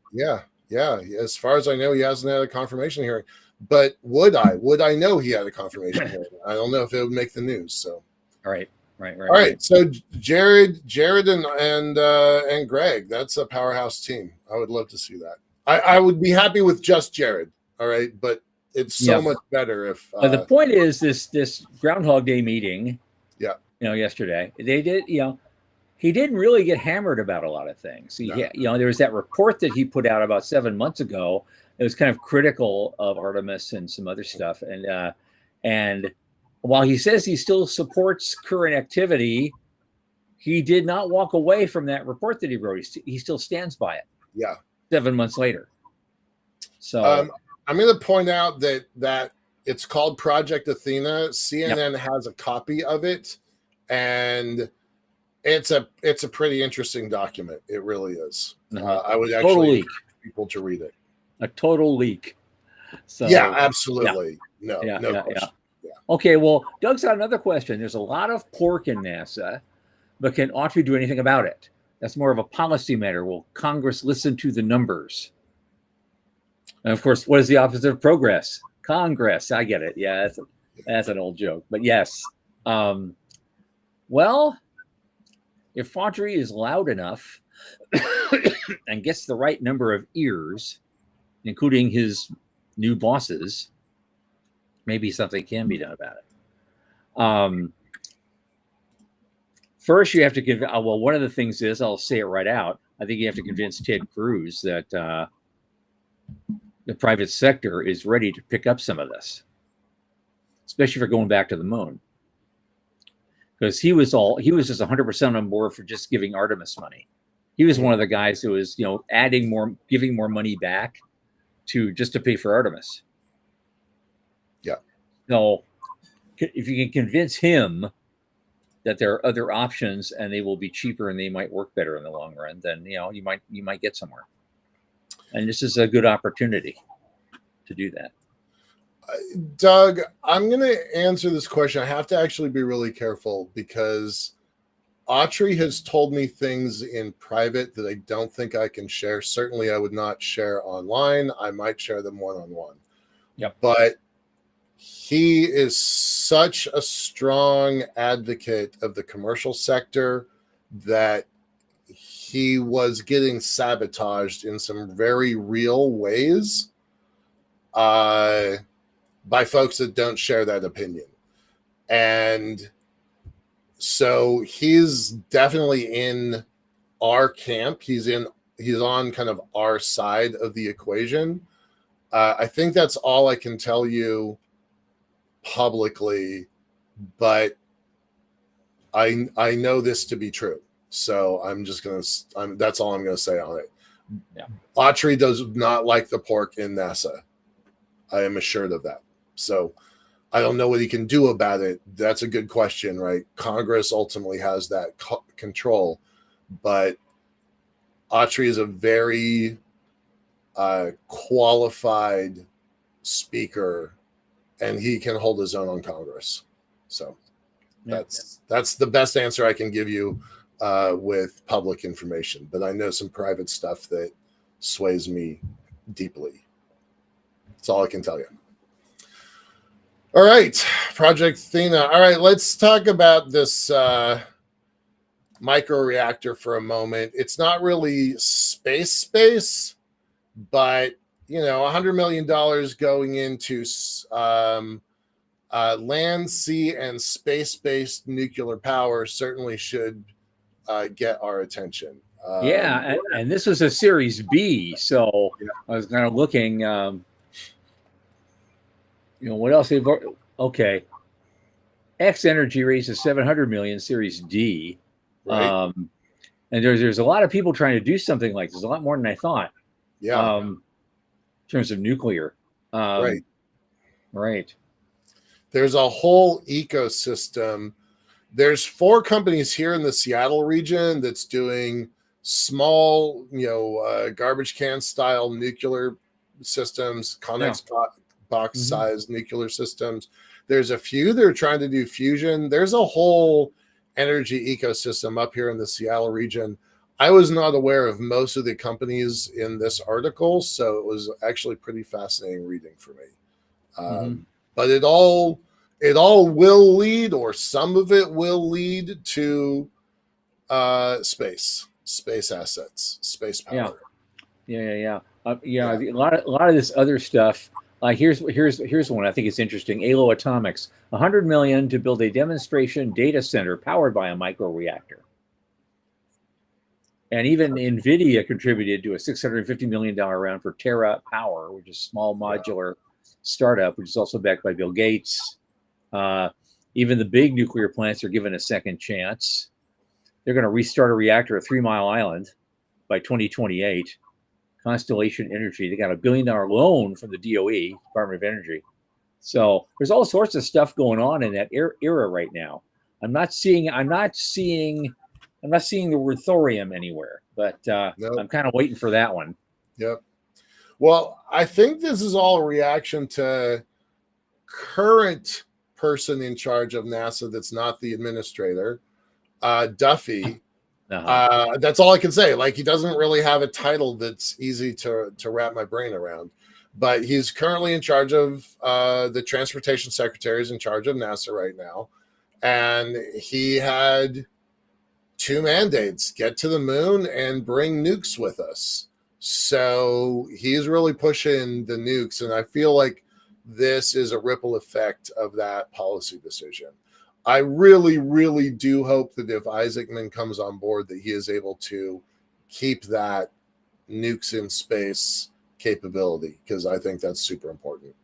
Yeah. As far as I know, he hasn't had a confirmation hearing. But would I know he had a confirmation hearing? I don't know if it would make the news. So Right. All right. So Jared, and Greg, that's a powerhouse team. I would love to see that. I would be happy with just Jared. All right, but it's so much better if. But the point is, this Groundhog Day meeting. Yeah. Yesterday they did. He didn't really get hammered about a lot of things. There was that report that he put out about 7 months ago. It was kind of critical of Artemis and some other stuff. And while he says he still supports current activity, he did not walk away from that report that he wrote. He still stands by it. Yeah. 7 months later. So I'm going to point out that it's called Project Athena. CNN has a copy of it, and it's a pretty interesting document. It really is. I would actually encourage people to read it. A total leak. So yeah, absolutely. No question. Yeah. Okay, well, Doug's got another question. There's a lot of pork in NASA, but can Autry do anything about it? That's more of a policy matter. Will Congress listen to the numbers? And of course, what is the opposite of progress? Congress. I get it. Yeah, that's an old joke. But yes. Well, if Autry is loud enough and gets the right number of ears, including his new bosses, maybe something can be done about it. First, you have to convince. Well, one of the things is, I'll say it right out, I think you have to convince Ted Cruz that the private sector is ready to pick up some of this, especially for going back to the moon. Because he was just 100% on board for just giving Artemis money. He was one of the guys who was, giving more money back to pay for Artemis. Yeah. So if you can convince him that there are other options and they will be cheaper and they might work better in the long run, then you might get somewhere. And this is a good opportunity to do that. Doug, I'm going to answer this question. I have to actually be really careful because Autry has told me things in private that I don't think I can share. Certainly, I would not share online. I might share them one-on-one. Yep. But he is such a strong advocate of the commercial sector that he was getting sabotaged in some very real ways by folks that don't share that opinion. And so he's definitely in our camp. He's on kind of our side of the equation. I think that's all I can tell you publicly, but I know this to be true. So that's all I'm going to say on it. Yeah. Autry does not like the pork in NASA. I am assured of that. So I don't know what he can do about it. That's a good question, right? Congress ultimately has that control, but Autry is a very qualified speaker, and he can hold his own on Congress. So that's the best answer I can give you with public information. But I know some private stuff that sways me deeply. That's all I can tell you. All right, Project Athena. All right, let's talk about this microreactor for a moment. It's not really space, but $100 million going into Land, sea, and space-based nuclear power certainly should get our attention. Yeah, and this was a Series B, so Yeah. I was kind of looking. What else they've okay. X Energy raises 700 million Series D, Right. and there's a lot of people trying to do something like this. A lot more than I thought. Yeah. In terms of nuclear. Right. Right. There's a whole ecosystem. There's 4 companies here in the Seattle region that's doing small, garbage can style nuclear systems, Connex box size nuclear systems. There's a few that are trying to do fusion. There's a whole energy ecosystem up here in the Seattle region. I was not aware of most of the companies in this article, so it was actually pretty fascinating reading for me. But it all will lead, or some of it will lead to space assets, space power. Yeah. A lot of this other stuff. Here's one I think is interesting. ALO Atomics, 100 million to build a demonstration data center powered by a microreactor. And even NVIDIA contributed to a $650 million round for Terra Power, which is a small modular startup, which is also backed by Bill Gates. Even the big nuclear plants are given a second chance. They're going to restart a reactor at 3 Mile Island by 2028. Constellation Energy, they got a $1 billion loan from the DOE, Department of Energy. So there's all sorts of stuff going on in that era right now. I'm not seeing the word thorium anywhere, but Nope. I'm kind of waiting for that one. Yep. Well, I think this is all a reaction to current person in charge of NASA that's not the administrator, Duffy. That's all I can say. Like, he doesn't really have a title that's easy to wrap my brain around, but he's currently in charge of the transportation secretary is in charge of NASA right now. And he had 2 mandates: get to the moon and bring nukes with us. So he's really pushing the nukes. And I feel like this is a ripple effect of that policy decision. I really, really do hope that if Isaacman comes on board, that he is able to keep that nukes in space capability, because I think that's super important.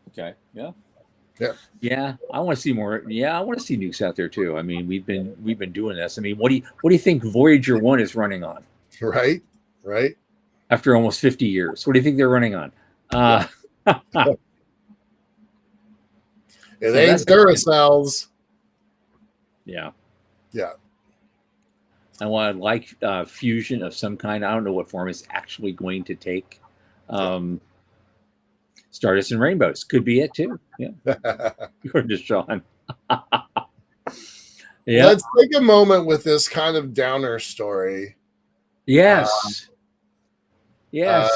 Okay. Yeah. Yeah. Yeah. I want to see more. Yeah. I want to see nukes out there too. I mean, we've been doing this. I mean, what do you think Voyager 1 is running on? Right. After almost 50 years. What do you think they're running on? It ain't Duracells. Yeah. Yeah. I want fusion of some kind. I don't know what form it's actually going to take. Stardust and Rainbows could be it too. Yeah. According to Sean. Yeah. Let's take a moment with this kind of downer story. Yes. By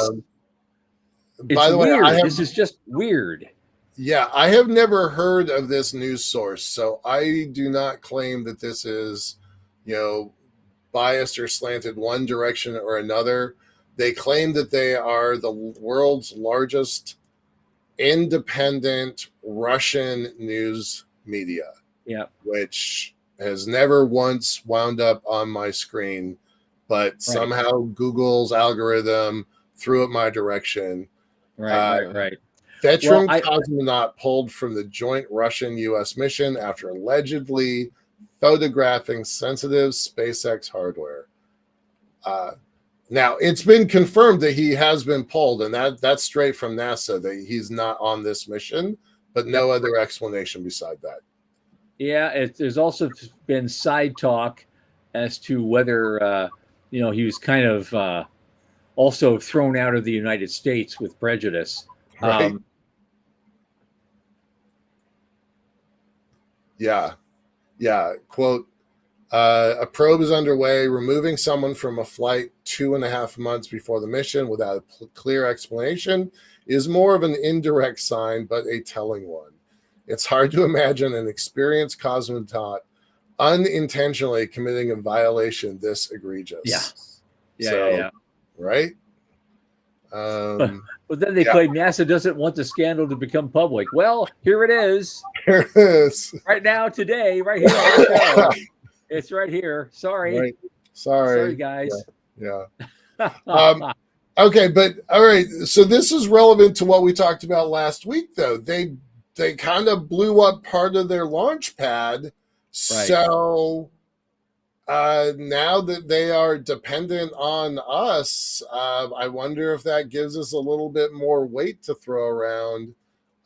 the way, this is just weird. Yeah, I have never heard of this news source, so I do not claim that this is, biased or slanted one direction or another. They claim that they are the world's largest independent Russian news media. Yeah. Which has never once wound up on my screen, but somehow Google's algorithm threw it my direction. Right. Veteran cosmonaut pulled from the joint Russian-U.S. mission after allegedly photographing sensitive SpaceX hardware. Now, it's been confirmed that he has been pulled, and that's straight from NASA, that he's not on this mission, but no other explanation beside that. Yeah, there's also been side talk as to whether, he was kind of also thrown out of the United States with prejudice. Right. Yeah. Quote, a probe is underway, removing someone from a flight 2.5 months before the mission without a clear explanation is more of an indirect sign, but a telling one. It's hard to imagine an experienced cosmonaut unintentionally committing a violation this egregious. Yeah. Right? But then they Yeah. claim NASA doesn't want the scandal to become public. Well, here it is. Here it is. Right now, today, right here on the show. It's right here. Sorry. Right. Sorry, guys. Yeah. Okay, but all right. So this is relevant to what we talked about last week, though. They kind of blew up part of their launch pad. So now that they are dependent on us, I wonder if that gives us a little bit more weight to throw around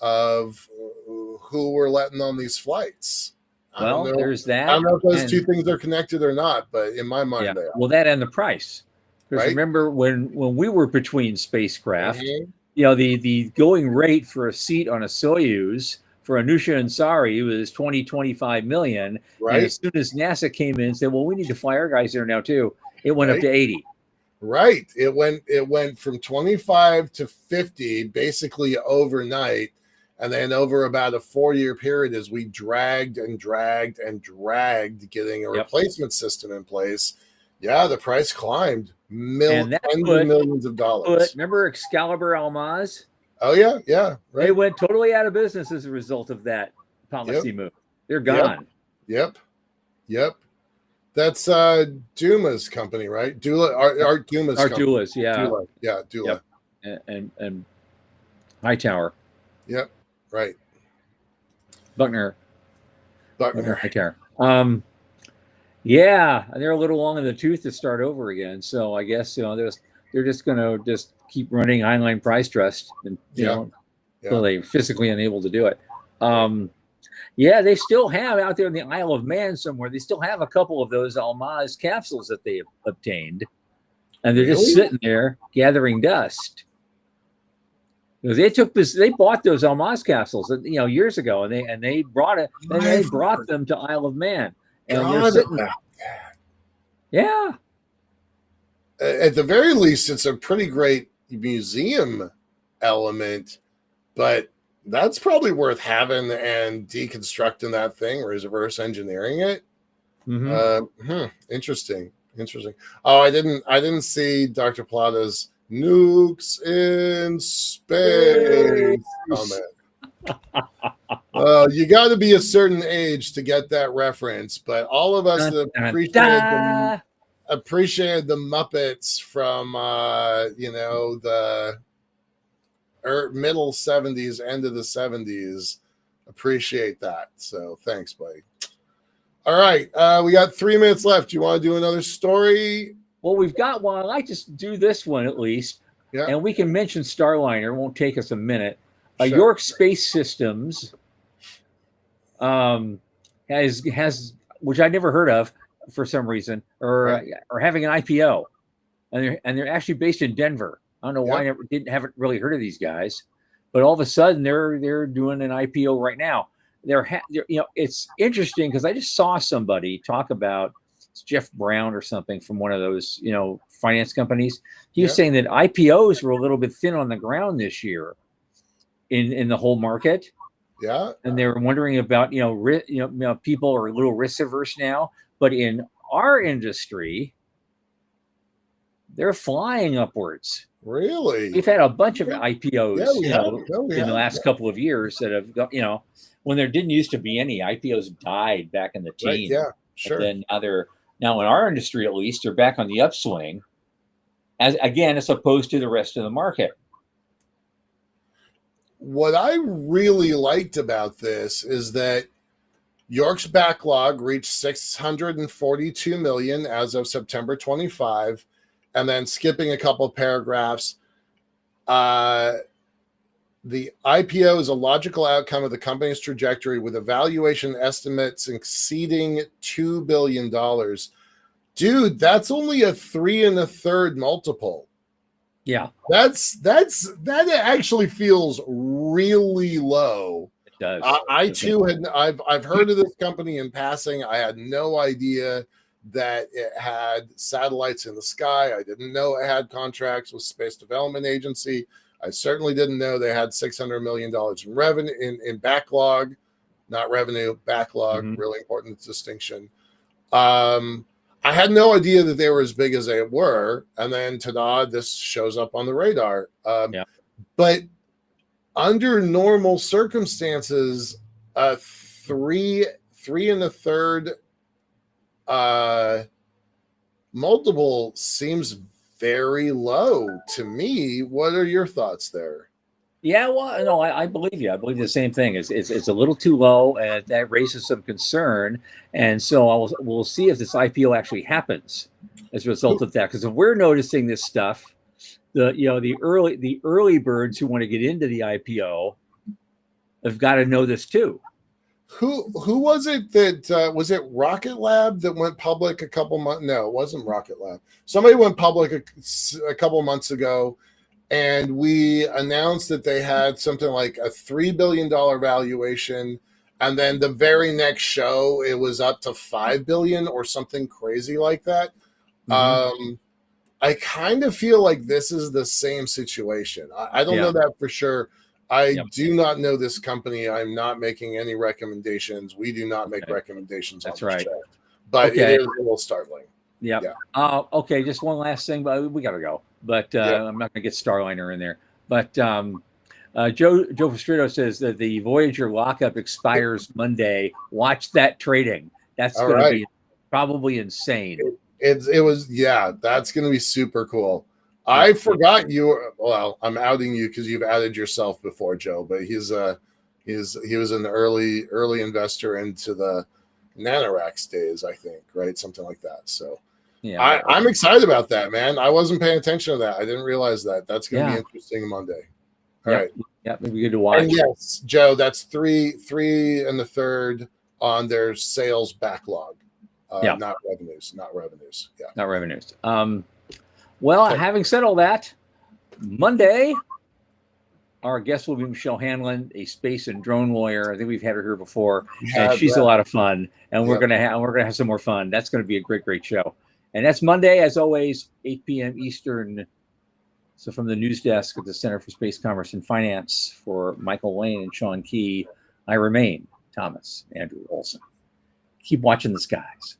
of who we're letting on these flights. Well, there's that. I don't know if those two things are connected or not, but in my mind, they are. Well, that and the price. Because Right? remember when we were between spacecraft, Mhm. the going rate for a seat on a Soyuz for Anusha Ansari was 20-25 million. Right. And as soon as NASA came in and said, well, we need to fly our guys there now too, it went up to 80. Right. It went from 25 to 50 basically overnight. And then over about a 4-year period, as we dragged and dragged and dragged getting a replacement system in place, the price climbed tens of millions of dollars. Remember Excalibur Almaz? Oh, yeah. Right. They went totally out of business as a result of that policy move. They're gone. Yep. That's Duma's company, right? Art Duma's company. Dula's, yeah. Dula. Yep. And Hightower. Yep. Right. Buckner Hightower. They're a little long in the tooth to start over again. So I guess they're just going to just keep running Heinlein price trust until they're physically unable to do it. They still have out there in the Isle of Man somewhere. They still have a couple of those Almaz capsules that they obtained, and they're just sitting there gathering dust. Because they bought those Almaz capsules, years ago, and they brought them to Isle of Man, and they're sitting there. Yeah. At the very least, it's a pretty great museum element, but that's probably worth having and deconstructing that thing or reverse engineering it. Mm-hmm. Interesting. Oh, I didn't see Dr. Plata's nukes in space comment. Well, you got to be a certain age to get that reference, but all of us that appreciated the Muppets from the middle 70s, end of the 70s, appreciate that. So thanks, buddy. All right, we got 3 minutes left. You want to do another story? Well, we've got one. I'd like to do this one at least. Yeah. And we can mention Starliner. It won't take us a minute. Sure. York Space Systems has which I never heard of for some reason, or having an IPO, and they're actually based in Denver. I don't know why I haven't really heard of these guys, but all of a sudden they're doing an IPO right now. It's interesting because I just saw somebody talk about Jeff Brown or something from one of those finance companies. He was saying that IPOs were a little bit thin on the ground this year in the whole market. Yeah, and they were wondering about people are a little risk averse now, but in our industry, they're flying upwards. Really, we've had a bunch of IPOs in the last couple of years that have got when there didn't used to be any. IPOs died back in the teens. Right, yeah, sure. And then now in our industry, at least, they're back on the upswing, as opposed to the rest of the market. What I really liked about this is that York's backlog reached 642 million as of September 25, and then skipping a couple of paragraphs, the IPO is a logical outcome of the company's trajectory with evaluation estimates exceeding $2 billion. Dude, that's only a 3 1/3 multiple. Yeah, that actually feels really low. It does. I too I've heard of this company in passing. I had no idea that it had satellites in the sky. I didn't know it had contracts with Space Development Agency. I certainly didn't know they had $600 million in revenue in backlog, not revenue, backlog. Mm-hmm. Really important distinction. I had no idea that they were as big as they were, and then ta-da, this shows up on the radar. But under normal circumstances, three and a third multiple seems very low to me. What are your thoughts there? Yeah, well, no, I believe you. I believe the same thing. It's a little too low, and that raises some concern. And so we'll see if this IPO actually happens as a result of that. Because if we're noticing this stuff, the early birds who want to get into the IPO have got to know this too. Who was it that was it Rocket Lab that went public a couple months? No, it wasn't Rocket Lab. Somebody went public a couple months ago, and we announced that they had something like a $3 billion valuation, and then the very next show it was up to 5 billion or something crazy like that. Mm-hmm. I kind of feel like this is the same situation. I don't know Yeah. that for sure. I Yep. do not know this company. I'm not making any recommendations. We do not make Okay. recommendations on That's this right. show, but Okay. it is a little startling. Yep. Yeah. Okay. Just one last thing, but we got to go. But Yep. I'm not going to get Starliner in there. But Joe Pastrito says that the Voyager lockup expires Monday. Watch that trading. That's All going to right. be probably insane. It was, yeah, that's going to be super cool. Yeah. I forgot you were, well, I'm outing you because you've outed yourself before, Joe, but he was an early investor into the Nanorax days, I think, right? Something like that. So Yeah. I'm excited about that, man. I wasn't paying attention to that. I didn't realize that. That's going to be Yeah. interesting Monday. All Yep. right. Yep. It'd be good to watch. And yes, Joe, that's three and a third on their sales backlog. Yeah. Not revenues. Yeah. Not revenues. Well, Okay. having said all that, Monday, our guest will be Michelle Hanlon, a space and drone lawyer. I think we've had her here before, and she's a lot of fun. And we're gonna have some more fun. That's gonna be a great show. And that's Monday, as always, 8 p.m. Eastern. So from the news desk at the Center for Space Commerce and Finance, for Michael Lane and Sean Key, I remain Thomas Andrew Olson. Keep watching the skies.